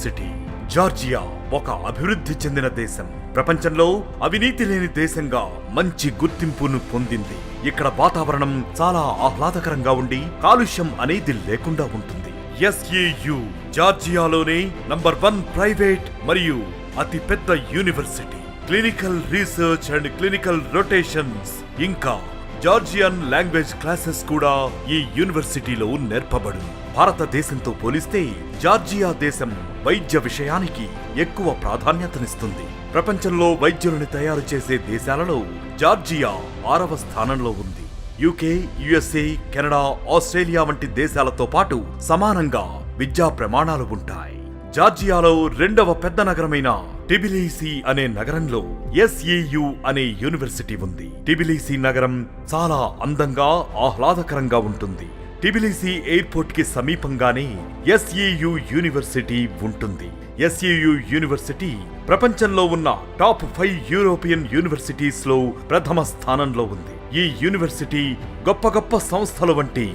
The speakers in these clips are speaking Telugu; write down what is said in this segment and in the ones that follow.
యూనివర్సిటీ. జార్జియా ఒక అభివృద్ధి చెందిన దేశం. ప్రపంచంలో అవినీతి లేని దేశంగా మంచి గుర్తింపును పొందింది. ఇక్కడ వాతావరణం చాలా ఆహ్లాదకరంగా ఉండి కాలుష్యం అనేది లేకుండా ఉంటుంది. ఎస్ఏయు జార్జియాలోనే నంబర్ 1 ప్రైవేట్ మరియు అతి పెద్ద university. Clinical research and clinical rotations ఇంకా జార్జియన్ లాంగ్వేజ్ క్లాసెస్ కూడా ఈ యూనివర్సిటీలో నేర్పబడును. భారతదేశంతో పోలిస్తే జార్జియా దేశం వైద్య విషయానికి ఎక్కువ ప్రాధాన్యతనిస్తుంది. ప్రపంచంలో వైద్యులను తయారు చేసే దేశాలలో జార్జియా 6వ స్థానంలో ఉంది. యూకే, యుఎస్ఏ, కెనడా, ఆస్ట్రేలియా వంటి దేశాలతో పాటు సమానంగా విద్యా ప్రమాణాలు ఉంటాయి. జార్జియాలో 2వ పెద్ద నగరమైన టిబిలిసి అనే నగరంలో ఎస్ఏయు అనే యూనివర్సిటీ ఉంది. టిబిలిసి నగరం చాలా అందంగా ఆహ్లాదకరంగా ఉంటుంది. టిబిలిసి ఎయిర్పోర్ట్ కి సమీపంగానే ఎస్ఏయు యూనివర్సిటీ ఉంటుంది. ఎస్ఏయు యూనివర్సిటీ ప్రపంచంలో ఉన్న టాప్ 5 యూరోపియన్ యూనివర్సిటీస్ లో ప్రథమ స్థానంలో ఉంది. ఈ యూనివర్సిటీ గొప్ప గొప్ప సంస్థల వంటి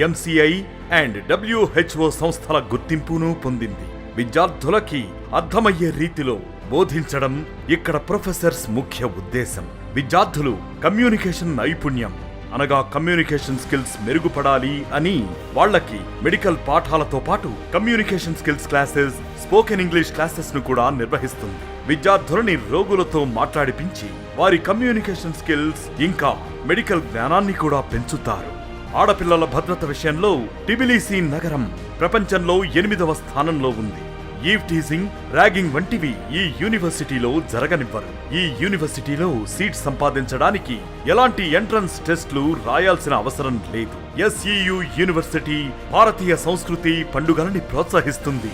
ఎంసిఐ అండ్ WHO సంస్థల గుర్తింపును పొందింది. విద్యార్థులకి అర్థమయ్యే రీతిలో బోధించడం ఇక్కడ ప్రొఫెసర్స్ ముఖ్య ఉద్దేశం. విద్యార్థులు కమ్యూనికేషన్ నైపుణ్యం అనగా కమ్యూనికేషన్ స్కిల్స్ మెరుగుపడాలి అని వాళ్ళకి మెడికల్ పాఠాలతో పాటు communication skills classes, spoken English classes ను కూడా నిర్వహిస్తుంది. విద్యార్థులని రోగులతో మాట్లాడిపించి వారి కమ్యూనికేషన్ స్కిల్స్ ఇంకా మెడికల్ జ్ఞానాన్ని కూడా పెంచుతారు. ఆడపిల్లల భద్రత విషయంలో టిబిలిసి నగరం ప్రపంచంలో 8వ స్థానంలో ఉంది. ఈవ్ టీజింగ్, ర్యాగింగ్ వంటివి ఈ యూనివర్సిటీలో జరగనివ్వరు. ఈ యూనివర్సిటీలో సీట్ సంపాదించడానికి ఎలాంటి ఎంట్రన్స్ టెస్ట్లు రాయాల్సిన అవసరం లేదు. ఎస్ఈయు యూనివర్సిటీ భారతీయ సంస్కృతి, పండుగలని ప్రోత్సహిస్తుంది.